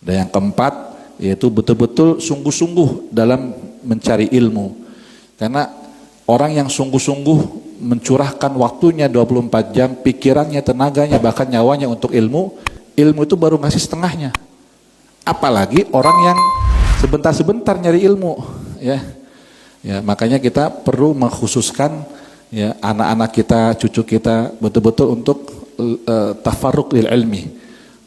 Dan yang keempat, yaitu betul-betul sungguh-sungguh dalam mencari ilmu. Karena orang yang sungguh-sungguh mencurahkan waktunya 24 jam, pikirannya, tenaganya, bahkan nyawanya untuk ilmu, ilmu itu baru ngasih setengahnya. Apalagi orang yang sebentar-sebentar nyari ilmu, ya. Ya, makanya kita perlu mengkhususkan ya anak-anak kita, cucu kita betul-betul untuk tafarruq lil ilmi.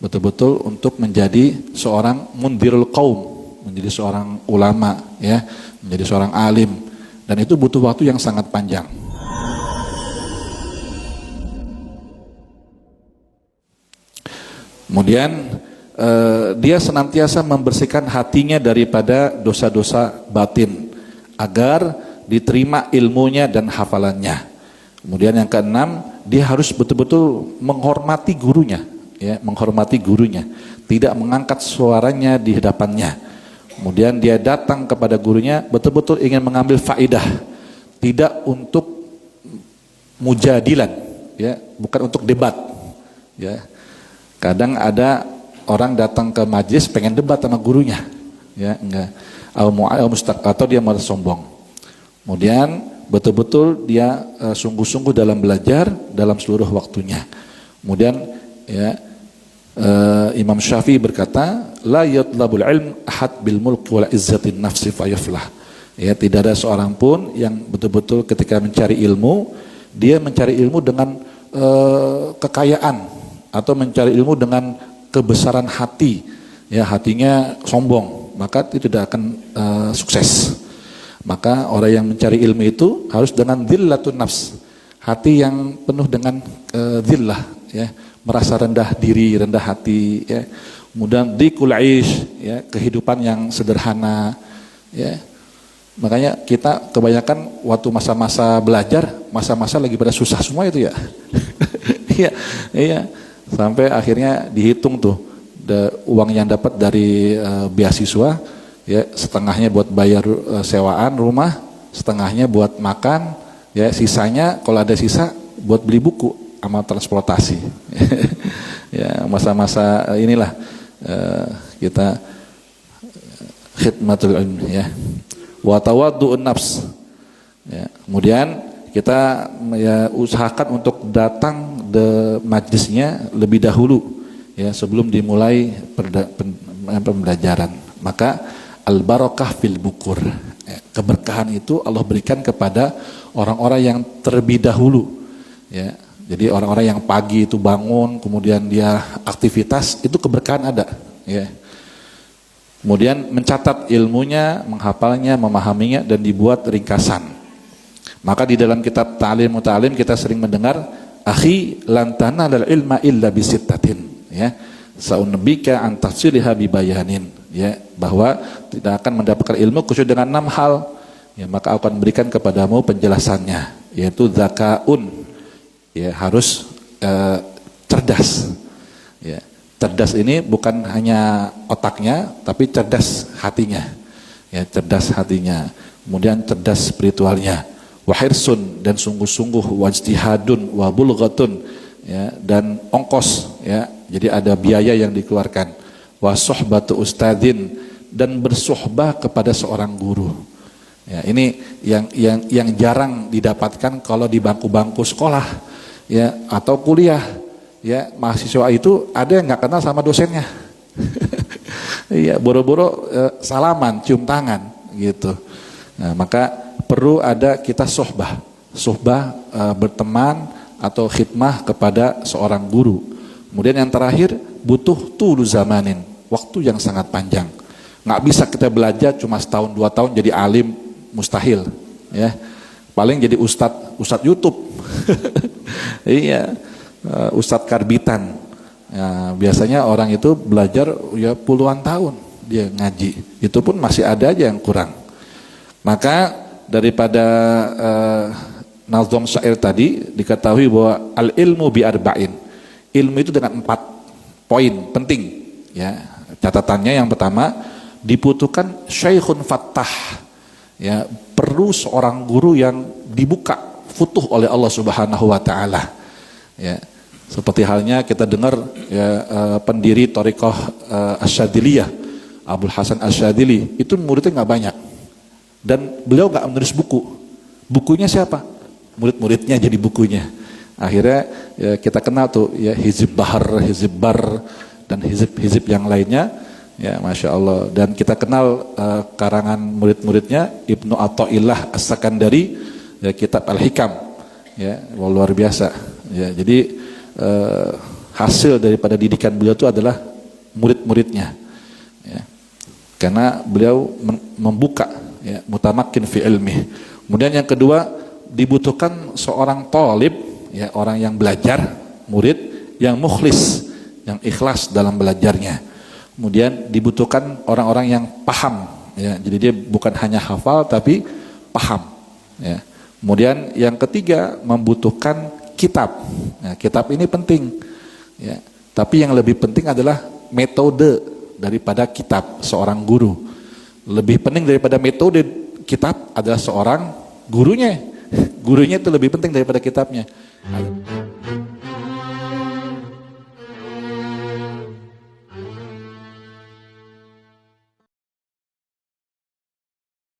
Betul-betul untuk menjadi seorang mundirul qaum, menjadi seorang ulama, ya, menjadi seorang alim, dan itu butuh waktu yang sangat panjang. Kemudian dia senantiasa membersihkan hatinya daripada dosa-dosa batin agar diterima ilmunya dan hafalannya. Kemudian yang keenam, dia harus betul-betul menghormati gurunya. Ya, menghormati gurunya, tidak mengangkat suaranya di hadapannya. Kemudian dia datang kepada gurunya betul-betul ingin mengambil faidah, tidak untuk mujadilan, ya, bukan untuk debat. Ya, kadang ada orang datang ke majlis pengen debat sama gurunya, ya, enggak, atau dia malah sombong. Kemudian betul-betul dia sungguh-sungguh dalam belajar dalam seluruh waktunya. Kemudian ya, Imam Syafi'i berkata, la yatlabul ilm ahad bil mulk wal izzatin nafsi fayaflah. Ya, tidak ada seorang pun yang betul-betul ketika mencari ilmu, dia mencari ilmu dengan kekayaan atau mencari ilmu dengan kebesaran hati, ya, hatinya sombong, maka itu tidak akan sukses. Maka orang yang mencari ilmu itu harus dengan dhillatun nafs, hati yang penuh dengan dhillah, ya, merasa rendah diri, rendah hati, ya. Kemudian dhikul aish, ya, kehidupan yang sederhana, ya. Makanya kita kebanyakan waktu masa-masa belajar, masa-masa lagi pada susah semua itu, ya. Iya, iya. Sampai akhirnya dihitung tuh uang yang dapat dari beasiswa, ya, setengahnya buat bayar sewaan rumah, setengahnya buat makan, ya, sisanya kalau ada sisa buat beli buku sama transportasi. Ya, masa-masa inilah kita khidmatul ilm, ya, wa tawaddu'un nafs, ya. Kemudian kita ya usahakan untuk datang ke majlisnya lebih dahulu, ya, sebelum dimulai pembelajaran. Maka al barakah fil bukur, ya, keberkahan itu Allah berikan kepada orang-orang yang terlebih dahulu, ya. Jadi orang-orang yang pagi itu bangun, kemudian dia aktivitas, itu keberkahan ada, ya. Kemudian mencatat ilmunya, menghafalnya, memahaminya, dan dibuat ringkasan. Maka di dalam kitab Ta'lim Muta'alim kita sering mendengar, akhi lan tanalal ilma illa bisittatin, ya, saunbika an tafsiliha bibayanin, ya, bahwa tidak akan mendapatkan ilmu kecuali dengan 6 hal, ya, maka akan berikan kepadamu penjelasannya, yaitu zakaun, ya, harus cerdas, ya. Cerdas ini bukan hanya otaknya, tapi cerdas hatinya, ya, cerdas hatinya. Kemudian cerdas spiritualnya, wahirsun, dan sungguh-sungguh, wajtihadun, wabulghatun, ya, dan ongkos, ya, jadi ada biaya yang dikeluarkan, wasohbatu ustadzin, dan bersohbah kepada seorang guru. Ya, ini yang jarang didapatkan kalau di bangku-bangku sekolah, ya, atau kuliah. Ya, mahasiswa itu ada yang nggak kenal sama dosennya. Iya, boro-boro salaman, cium tangan, gitu. Nah, maka perlu ada kita sohbah berteman atau khidmah kepada seorang guru. Kemudian yang terakhir, butuh tulu zamanin, waktu yang sangat panjang. Nggak bisa kita belajar cuma setahun 2 tahun jadi alim, mustahil, ya. Paling jadi ustadz YouTube. Iya. Ustadz karbitan, ya, biasanya orang itu belajar ya puluhan tahun dia ngaji, itu pun masih ada aja yang kurang. Maka daripada nazam syair tadi diketahui bahwa al ilmu bi arba'in, ilmu itu dengan 4 poin penting, ya. Catatannya yang pertama, dibutuhkan syaikhun fattah, ya perlu seorang guru yang dibuka futuh oleh Allah Subhanahu wa taala. Ya. Seperti halnya kita dengar ya pendiri Thariqah Asyadziliyah, Abdul Hasan Asyadzili, itu muridnya nggak banyak. Dan beliau nggak menulis buku. Bukunya siapa? Murid-muridnya jadi bukunya. Akhirnya ya, kita kenal tuh ya Hizib Bahar, Hizib Bar, dan hizib-hizib yang lainnya. Ya, Masya Allah. Dan kita kenal karangan murid-muridnya Ibnu Athaillah As-Sakandari, ya, kitab Al-Hikam, ya, luar biasa. Ya, jadi hasil daripada didikan beliau itu adalah murid-muridnya. Ya. Karena beliau membuka, ya, mutamakin fi ilmi. Kemudian yang kedua, dibutuhkan seorang thalib, ya, orang yang belajar, murid yang mukhlis, yang ikhlas dalam belajarnya. Kemudian dibutuhkan orang-orang yang paham, ya, jadi dia bukan hanya hafal tapi paham, ya. Kemudian yang ketiga membutuhkan kitab. Nah, kitab ini penting, ya. Tapi yang lebih penting adalah metode daripada kitab seorang guru. Lebih penting daripada metode kitab adalah seorang gurunya. Gurunya itu lebih penting daripada kitabnya.